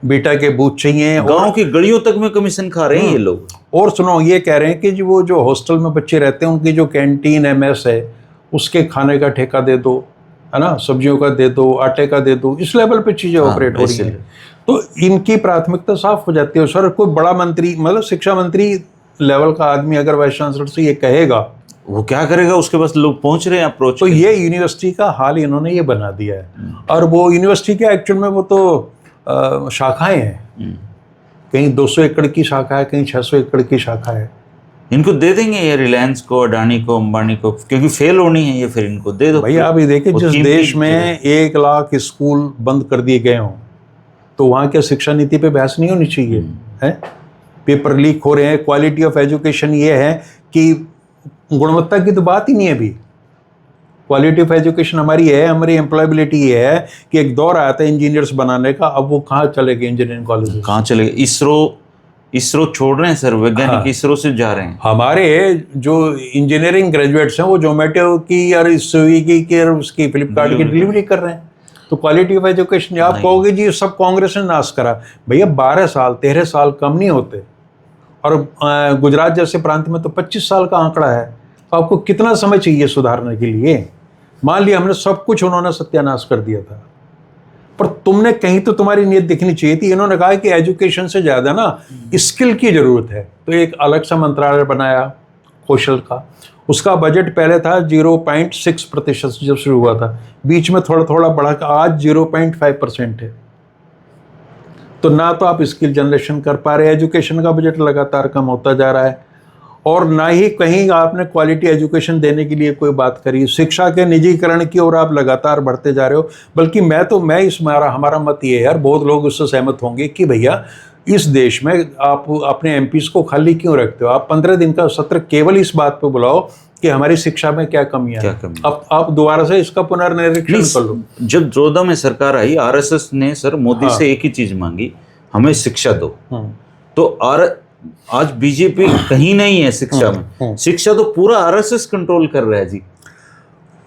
बीटा के बूथ चाहिए, गांव की गलियों तक में कमीशन खा रहे हैं ये लोग। और सुनो, ये कह रहे हैं कि वो जो हॉस्टल में बच्चे रहते हैं उनकी जो कैंटीन है, मेस है, उसके खाने का ठेका दे दो, है ना, सब्जियों का दे दो, आटे का दे दो। इस लेवल पे चीजें ऑपरेट हो रही हैं। तो इनकी प्राथमिकता साफ हो जाती है। सर, कोई बड़ा मंत्री, मतलब शिक्षा मंत्री लेवल का आदमी अगर वाइस चांसलर से ये कहेगा, वो क्या करेगा? उसके पास लोग पहुंच रहे हैं अप्रोच। तो ये यूनिवर्सिटी का हाल इन्होंने ये बना दिया है। और वो यूनिवर्सिटी के एक्चुअल में वो तो शाखाएं हैं, कहीं 200 एकड़ की शाखा है, कहीं 600 एकड़ की शाखा है। इनको दे देंगे ये रिलायंस को, अडानी को, अंबानी को, क्योंकि फेल होनी है ये, फिर इनको दे दो। भैया आप ये देखिए, जिस देश में 1 लाख स्कूल बंद कर दिए गए हों, तो वहाँ क्या शिक्षा नीति पे बहस नहीं होनी चाहिए? है, पेपर लीक हो रहे हैं, क्वालिटी ऑफ एजुकेशन ये है कि गुणवत्ता की तो बात ही नहीं है अभी। क्वालिटी ऑफ एजुकेशन हमारी है, हमारी एम्प्लॉयबिलिटी ये है कि एक दौर आया था इंजीनियर्स बनाने का, अब वो कहाँ चले गए इंजीनियरिंग कॉलेज? कहाँ चले गए? इसरो छोड़ रहे हैं सर, वैज्ञानिक इसरो से जा रहे हैं। हमारे जो इंजीनियरिंग ग्रेजुएट्स हैं वो जोमेटो की और स्विगी की और उसकी फ्लिपकार्ट की डिलीवरी कर रहे हैं। तो क्वालिटी ऑफ एजुकेशन, आप कहोगे जी सब कांग्रेस ने नाश करा। भैया 12 साल 13 साल कम नहीं होते, और गुजरात जैसे प्रांत में तो 25 साल का आंकड़ा है। तो आपको कितना समय चाहिए सुधारने के लिए? मान लिया हमने सब कुछ, उन्होंने सत्यानाश कर दिया था, पर तुमने कहीं तो तुम्हारी नीयत दिखनी चाहिए थी। इन्होंने कहा कि एजुकेशन से ज़्यादा ना स्किल की ज़रूरत है, तो एक अलग सा मंत्रालय बनाया कौशल का। उसका बजट पहले था 0.6% जब शुरू हुआ था, बीच में थोड़ा थोड़ा बढ़ा कर आज 0.5% है। तो ना तो आप स्किल जनरेशन कर पा रहे, एजुकेशन का बजट लगातार कम होता जा रहा है, और ना ही कहीं आपने क्वालिटी एजुकेशन देने के लिए कोई बात करी। शिक्षा के निजीकरण की ओर आप लगातार बढ़ते जा रहे हो। बल्कि हमारा मत ये है यार, बहुत लोग उससे सहमत होंगे कि भैया इस देश में आप अपने एमपीज को खाली क्यों रखते हो? आप 15 दिन का सत्र केवल इस बात पे बुलाओ कि हमारी शिक्षा में क्या कमियां हैं। अब आप दोबारा से इसका पुनर्निरीक्षण कर लो। जब 14 में सरकार आई, आरएसएस ने सर मोदी से एक ही चीज मांगी, हमें शिक्षा दो। तो आज बीजेपी कहीं नहीं है शिक्षा में। शिक्षा तो पूरा आरएसएस कंट्रोल कर रहा है जी।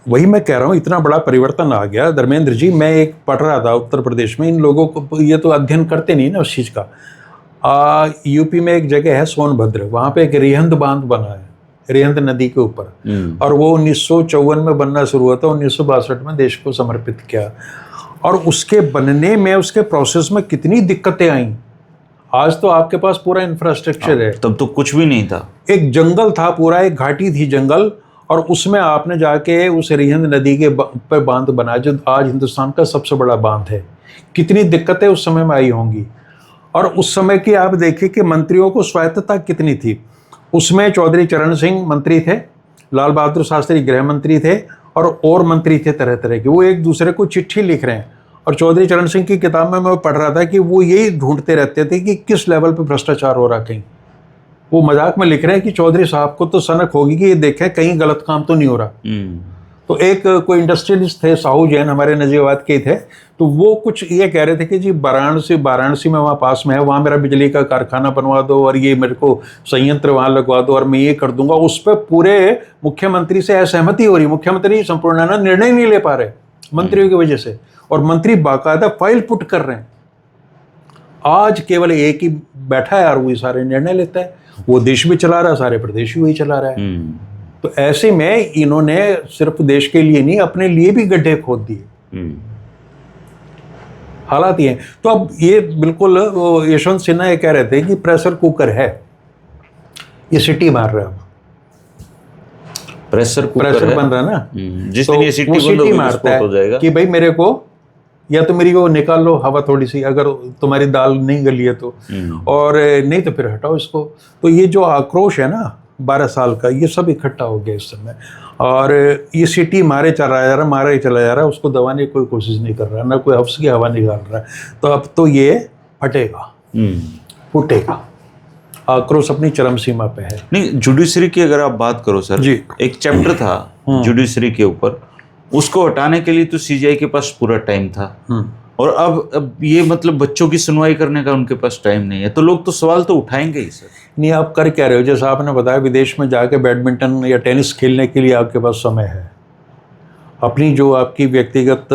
वही मैं कह रहा हूँ, इतना बड़ा परिवर्तन आ गया। धर्मेंद्र जी, मैं एक पढ़ रहा था उत्तर प्रदेश में, इन लोगों को ये तो अध्ययन करते नहीं ना उस चीज़ का। यूपी में एक जगह है सोनभद्र, वहाँ पे एक रिहंद बांध बना है, रिहंद नदी के ऊपर, और वो 1954 में बनना शुरू हुआ था, 1962 में देश को समर्पित किया। और उसके बनने में, उसके प्रोसेस में कितनी दिक्कतें आई। आज तो आपके पास पूरा इंफ्रास्ट्रक्चर है, तब तो कुछ भी नहीं था। एक जंगल था, पूरा एक घाटी थी जंगल, और उसमें आपने जाके उस रिहंद नदी के पर बांध बनाया जो आज हिंदुस्तान का सबसे बड़ा बांध है। कितनी दिक्कतें उस समय में आई होंगी। और उस समय की आप देखिए कि मंत्रियों को स्वायत्तता कितनी थी। उसमें चौधरी चरण सिंह मंत्री थे, लाल बहादुर शास्त्री गृह मंत्री थे, और मंत्री थे तरह तरह के। वो एक दूसरे को चिट्ठी लिख रहे हैं। और चौधरी चरण सिंह की किताब में मैं पढ़ रहा था कि वो यही ढूंढते रहते थे कि किस लेवल पे भ्रष्टाचार हो रहा कहीं। वो मजाक में लिख रहे हैं कि चौधरी साहब को तो सनक होगी कि ये देखें कहीं गलत काम तो नहीं हो रहा। तो एक कोई इंडस्ट्रियलिस्ट थे, साहू जैन, हमारे नजीबाबाद के थे, तो वो कुछ ये कह रहे थे कि जी वाराणसी में वहाँ पास में है, वहाँ मेरा बिजली का कारखाना बनवा दो, और ये मेरे को संयंत्र वहाँ लगवा दो, और मैं ये कर दूंगा। उस पर पूरे मुख्यमंत्री से असहमति हो रही। मुख्यमंत्री संपूर्णानंद निर्णय नहीं ले पा रहे मंत्रियों की वजह से, और मंत्री बाकायदा फाइल पुट कर रहे हैं। आज केवल एक ही बैठा है और वही सारे निर्णय लेता है। वो देश भी चला रहा है, सारे प्रदेश भी वही चला रहा है। तो ऐसे में इन्होंने सिर्फ देश के लिए नहीं, अपने लिए भी गड्ढे खोद दिए। हालात ये हैं। तो अब ये बिल्कुल यशवंत सिन्हा ये कह रहे थे कि प्रेशर कुकर है, ये सीटी मार रहा है, प्रेशर बन रहा है ना, जिस तो दिन ये सीटी वो बंद सीटी होगी मारता विस्फोट हो है जाएगा कि भाई मेरे को या तो मेरी को निकाल लो हवा थोड़ी सी, अगर तुम्हारी दाल नहीं गली है तो, और नहीं तो फिर हटाओ इसको। तो ये जो आक्रोश है ना 12 साल का, ये सब इकट्ठा हो गया इस समय, और ये सिटी मारे चला जा रहा, मारे चला जा रहा है, उसको दबाने की कोई कोशिश नहीं कर रहा, ना कोई हफ्स की हवा निकाल रहा है। तो अब तो ये फटेगा, फूटेगा, आक्रोश अपनी चरम सीमा पे है। नहीं, जुडिशरी की अगर आप बात करो सर जी। एक चैप्टर था जुडिशरी के ऊपर, उसको हटाने के लिए तो सीजीआई के पास पूरा टाइम था, और अब ये मतलब बच्चों की सुनवाई करने का उनके पास टाइम नहीं है, तो लोग तो सवाल तो उठाएंगे ही सर। नहीं, आप कर क्या रहे हो? जैसा आपने बताया विदेश में जाके बैडमिंटन या टेनिस खेलने के लिए आपके पास समय है, अपनी जो आपकी व्यक्तिगत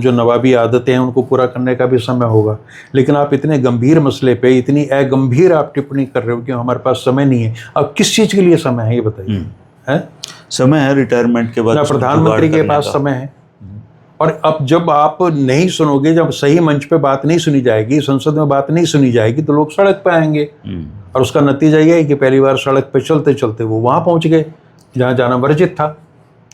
जो नवाबी आदतें हैं उनको पूरा करने का भी समय होगा, लेकिन आप इतने गंभीर मसले पे इतनी अगंभीर आप टिप्पणी कर रहे हो कि हमारे पास समय नहीं है। अब किस चीज़ के लिए समय है ये बताइए? है समय है रिटायरमेंट के बाद, ना प्रधानमंत्री के पास समय है। और अब जब आप नहीं सुनोगे, जब सही मंच पे बात नहीं सुनी जाएगी, संसद में बात नहीं सुनी जाएगी, तो लोग सड़क पे आएंगे, और उसका नतीजा ये है कि पहली बार सड़क पे चलते चलते वो वहां पहुंच गए जहां जाना वर्जित था।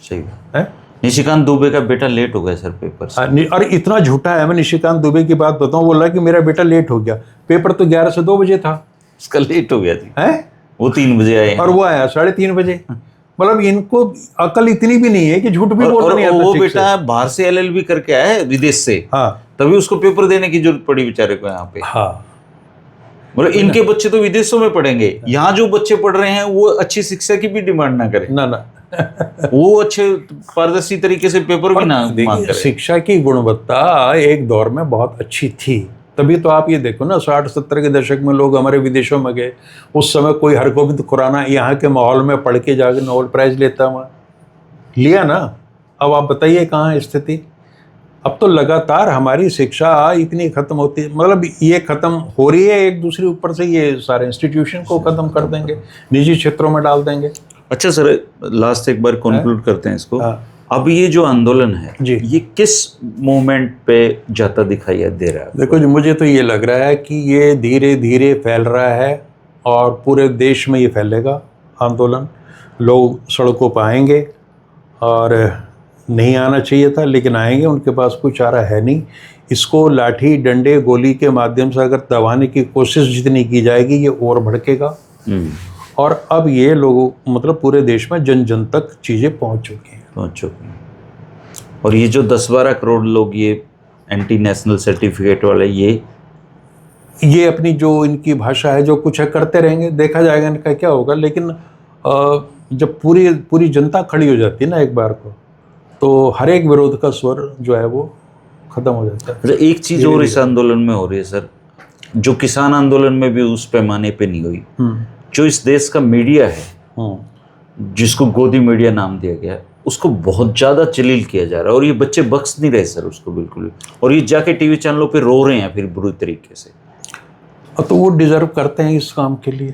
सही है। निशिकांत दुबे का बेटा लेट हो गया सर पेपर से। और इतना झूठा है, मैं निशिकांत दुबे की बात बताऊं, बोला कि मेरा बेटा लेट हो गया, पेपर तो 11 से 2 बजे था, उसका लेट हो गया थी, है वो 3 बजे आए और वो आया 3:30 बजे। मतलब इनको अकल इतनी भी नहीं है कि झूठ भी बोलना नहीं आता। वो बेटा बाहर से एलएलबी करके आया है विदेश से, हाँ, तभी उसको पेपर देने की जरूरत पड़ी बेचारे को यहाँ पे। हाँ, मतलब इनके बच्चे तो विदेशों में पढ़ेंगे, यहाँ जो बच्चे पढ़ रहे हैं वो अच्छी शिक्षा की भी डिमांड ना करें, ना वो अच्छे पारदर्शी तरीके से पेपर भी ना मांग करें। शिक्षा की गुणवत्ता एक दौर में बहुत अच्छी थी, तभी तो आप ये देखो ना 60-70 के दशक में लोग हमारे विदेशों में गए, उस समय कोई हरगोविंद खुराना यहाँ के माहौल में पढ़ के जाकर नोबेल प्राइज लेता हुआ लिया ना। अब आप बताइए कहाँ है स्थिति? अब तो लगातार हमारी शिक्षा इतनी खत्म होती, मतलब ये खत्म हो रही है एक दूसरे ऊपर से, ये सारे इंस्टीट्यूशन को खत्म कर देंगे, निजी क्षेत्रों में डाल देंगे। अच्छा सर, लास्ट एक बार कंक्लूड करते हैं इसको। हाँ। अब ये जो आंदोलन है जी, ये किस मूवमेंट पे जाता दिखाई दे रहा है? देखो जी, मुझे तो ये लग रहा है कि ये धीरे धीरे फैल रहा है, और पूरे देश में ये फैलेगा आंदोलन, लोग सड़कों पर आएंगे, और नहीं आना चाहिए था लेकिन आएंगे, उनके पास कोई चारा है नहीं। इसको लाठी डंडे गोली के माध्यम से अगर दबाने की कोशिश जितनी की जाएगी ये और भड़केगा, और अब ये लोगों मतलब पूरे देश में जन जन तक चीज़ें पहुंच चुकी हैं। और ये जो 10-12 करोड़ लोग ये एंटी नेशनल सर्टिफिकेट वाले, ये अपनी जो इनकी भाषा है जो कुछ है करते रहेंगे, देखा जाएगा इनका क्या होगा। लेकिन जब पूरी जनता खड़ी हो जाती है ना एक बार को, तो हर एक विरोध का स्वर जो है वो खत्म हो जाता है। अच्छा, एक चीज और इस आंदोलन में हो रही है सर, जो किसान आंदोलन में भी उस पैमाने पे नहीं हुई, जो इस देश का मीडिया है, जिसको गोदी मीडिया नाम दिया गया है, उसको बहुत ज़्यादा जलील किया जा रहा है, और ये बच्चे बख्श नहीं रहे सर उसको बिल्कुल भी, और ये जाके टीवी चैनलों पे रो रहे हैं फिर बुरी तरीके से। तो वो डिजर्व करते हैं इस काम के लिए।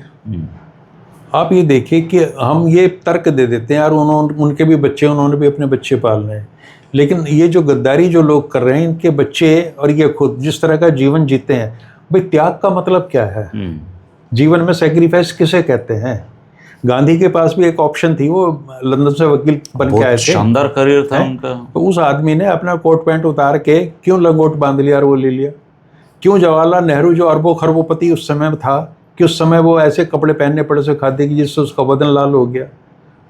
आप ये देखिए कि हम ये तर्क दे देते हैं यार, उनके भी बच्चे, उन्होंने भी अपने बच्चे पालने हैं, लेकिन ये जो गद्दारी जो लोग कर रहे हैं, इनके बच्चे और ये खुद जिस तरह का जीवन जीते हैं, भाई त्याग का मतलब क्या है? जीवन में सेक्रीफाइस किसे कहते हैं? गांधी के पास भी एक ऑप्शन थी, वो लंदन से वकील बन के आए थे, शानदार करियर था उनका। तो उस आदमी ने अपना कोट पैंट उतार के क्यों लंगोट बांध लिया और वो ले लिया? क्यों जवाहरलाल नेहरू जो अरबों खरबोपति उस समय था, कि उस समय वो ऐसे कपड़े पहनने पड़े से खादी की जिससे उसका बदन लाल हो गया?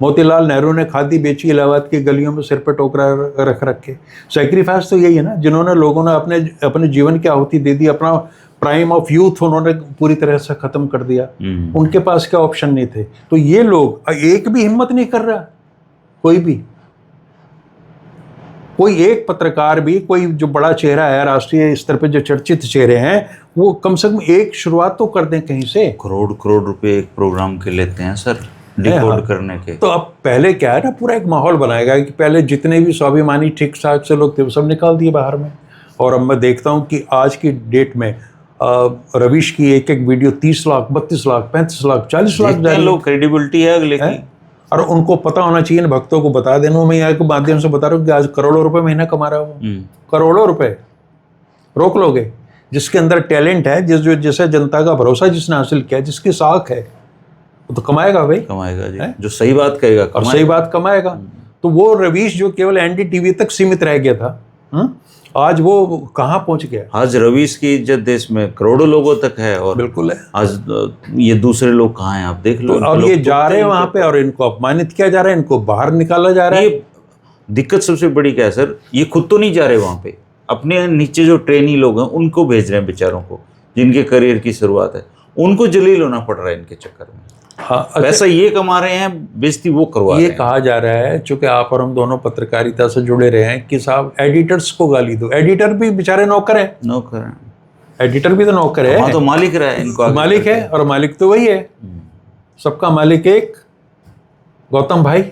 मोतीलाल नेहरू ने खादी बेची इलाहाबाद की गलियों में, सिर पे टोकरा रख के। सेक्रीफाइस तो यही है ना, जिन्होंने लोगों ने अपने जीवन की आहुति दे दी, अपना प्राइम ऑफ यूथ उन्होंने पूरी तरह से खत्म कर दिया, उनके पास क्या ऑप्शन नहीं थे। तो ये लोग एक भी हिम्मत नहीं कर रहा, कोई एक पत्रकार भी, कोई जो बड़ा चेहरा है राष्ट्रीय स्तर पे, जो चर्चित चेहरे हैं, वो कम से कम एक शुरुआत तो कर दें कहीं से। करोड़ रुपए एक प्रोग्राम के लेते हैं सर, डिकोड करने के। तो अब पहले क्या है ना, पूरा एक माहौल बनाएगा कि पहले जितने भी स्वाभिमानी ठीक ठाक से लोग थे वो सब निकाल दिए बाहर में। और अब मैं देखता हूँ कि आज की डेट में रवीश की एक वीडियो 30 लाख, 32 लाख, 35 लाख, 40 लाख लोग, क्रेडिबिलिटी है अगले की। और उनको पता होना चाहिए, इन भक्तों को बता देना। मैं यहाँ के माध्यम से बता रहा हूँ कि आज करोड़ों रुपए महीना कमा रहा हूँ, करोड़ों रुपए। रोक लोगे? जिसके अंदर टैलेंट है, जिसे जनता का भरोसा जिसने हासिल किया, जिसकी साख है, वो तो कमाएगा भाई, कमाएगा जी। जो सही बात कहेगा और सही बात कमाएगा। तो वो रवीश जो केवल एनडीटीवी तक सीमित रह गया था, आज वो कहाँ पहुंच गया? आज रवीश की इज्जत देश में करोड़ों लोगों तक है। और बिल्कुल है। आज ये दूसरे लोग कहाँ हैं आप देख लो। तो अब ये जा रहे हैं वहां पे और इनको अपमानित किया जा रहा है, इनको बाहर निकाला जा रहा है। ये दिक्कत सबसे बड़ी क्या है सर, ये खुद तो नहीं जा रहे वहां पे, अपने नीचे जो ट्रेनी लोग हैं उनको भेज रहे हैं बेचारों को, जिनके करियर की शुरुआत है, उनको जलील होना पड़ रहा है इनके चक्कर में। हाँ, पैसा ये कमा रहे हैं, बेइज्जती वो करवा रहे ये हैं। कहा जा रहा है, चूंकि आप और हम दोनों पत्रकारिता से जुड़े रहे हैं, कि साहब एडिटर्स को गाली दो। एडिटर भी बेचारे नौकर हैं, नौकर हैं। एडिटर भी तो नौकर है, वहाँ तो मालिक रहा है इनको आगे मालिक है, और मालिक तो वही है, सबका मालिक एक गौतम भाई,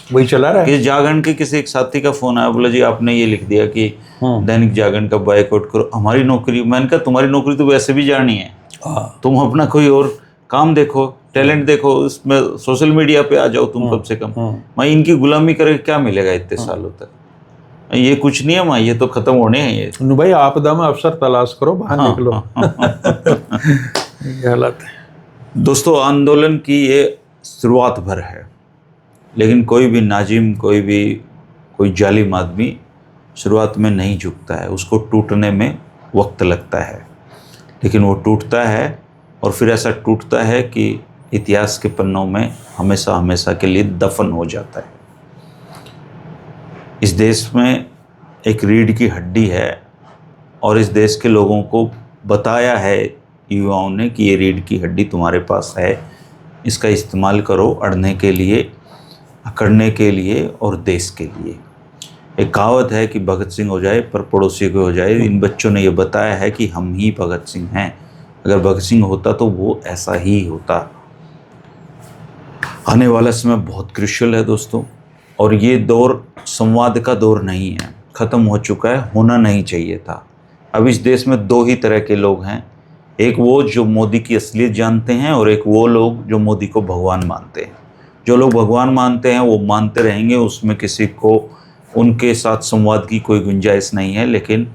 वही चला रहा है। कि जागरण के किसी एक साथी का फोन आया, बोला जी आपने ये लिख दिया कि दैनिक जागरण का बॉयकॉट करो, हमारी नौकरी। मैंने कहा तुम्हारी नौकरी तो वैसे भी जानी है, तुम अपना कोई और काम देखो, टैलेंट देखो, उसमें सोशल मीडिया पे आ जाओ तुम कम से कम। मैं इनकी गुलामी करके क्या मिलेगा इतने सालों तक? ये कुछ नहीं है माँ, ये तो खत्म होने हैं ये। भाई आपदा में अवसर तलाश करो, बाहर निकलो। ये हालत है दोस्तों। आंदोलन की ये शुरुआत भर है, लेकिन कोई भी नाजिम, कोई जालिम आदमी शुरुआत में नहीं झुकता है, उसको टूटने में वक्त लगता है, लेकिन वो टूटता है और फिर ऐसा टूटता है कि इतिहास के पन्नों में हमेशा हमेशा के लिए दफन हो जाता है। इस देश में एक रीढ़ की हड्डी है और इस देश के लोगों को बताया है युवाओं ने कि ये रीढ़ की हड्डी तुम्हारे पास है, इसका इस्तेमाल करो अड़ने के लिए, अकड़ने के लिए और देश के लिए। एक कहावत है कि भगत सिंह हो जाए पर पड़ोसी को हो जाए। इन बच्चों ने ये बताया है कि हम ही भगत सिंह हैं। अगर भगत सिंह होता तो वो ऐसा ही होता। आने वाला समय बहुत क्रूशियल है दोस्तों, और ये दौर संवाद का दौर नहीं है, ख़त्म हो चुका है, होना नहीं चाहिए था। अब इस देश में दो ही तरह के लोग हैं, एक वो जो मोदी की असलियत जानते हैं और एक वो लोग जो मोदी को भगवान मानते हैं। जो लोग भगवान मानते हैं वो मानते रहेंगे, उसमें किसी को उनके साथ संवाद की कोई गुंजाइश नहीं है। लेकिन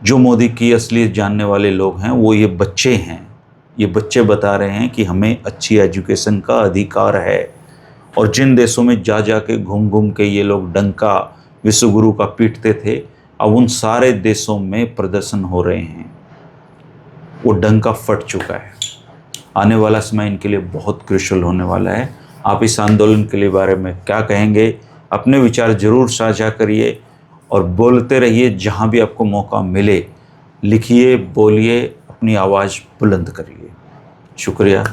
जो मोदी की असलियत जानने वाले लोग हैं वो ये बच्चे हैं। ये बच्चे बता रहे हैं कि हमें अच्छी एजुकेशन का अधिकार है, और जिन देशों में जा के घूम के ये लोग डंका विश्वगुरु का पीटते थे, अब उन सारे देशों में प्रदर्शन हो रहे हैं, वो डंका फट चुका है। आने वाला समय इनके लिए बहुत क्रूशियल होने वाला है। आप इस आंदोलन के लिए बारे में क्या कहेंगे? अपने विचार जरूर साझा करिए और बोलते रहिए। जहाँ भी आपको मौका मिले लिखिए, बोलिए, अपनी आवाज़ बुलंद करिए। शुक्रिया,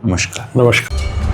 नमस्कार। नमस्कार।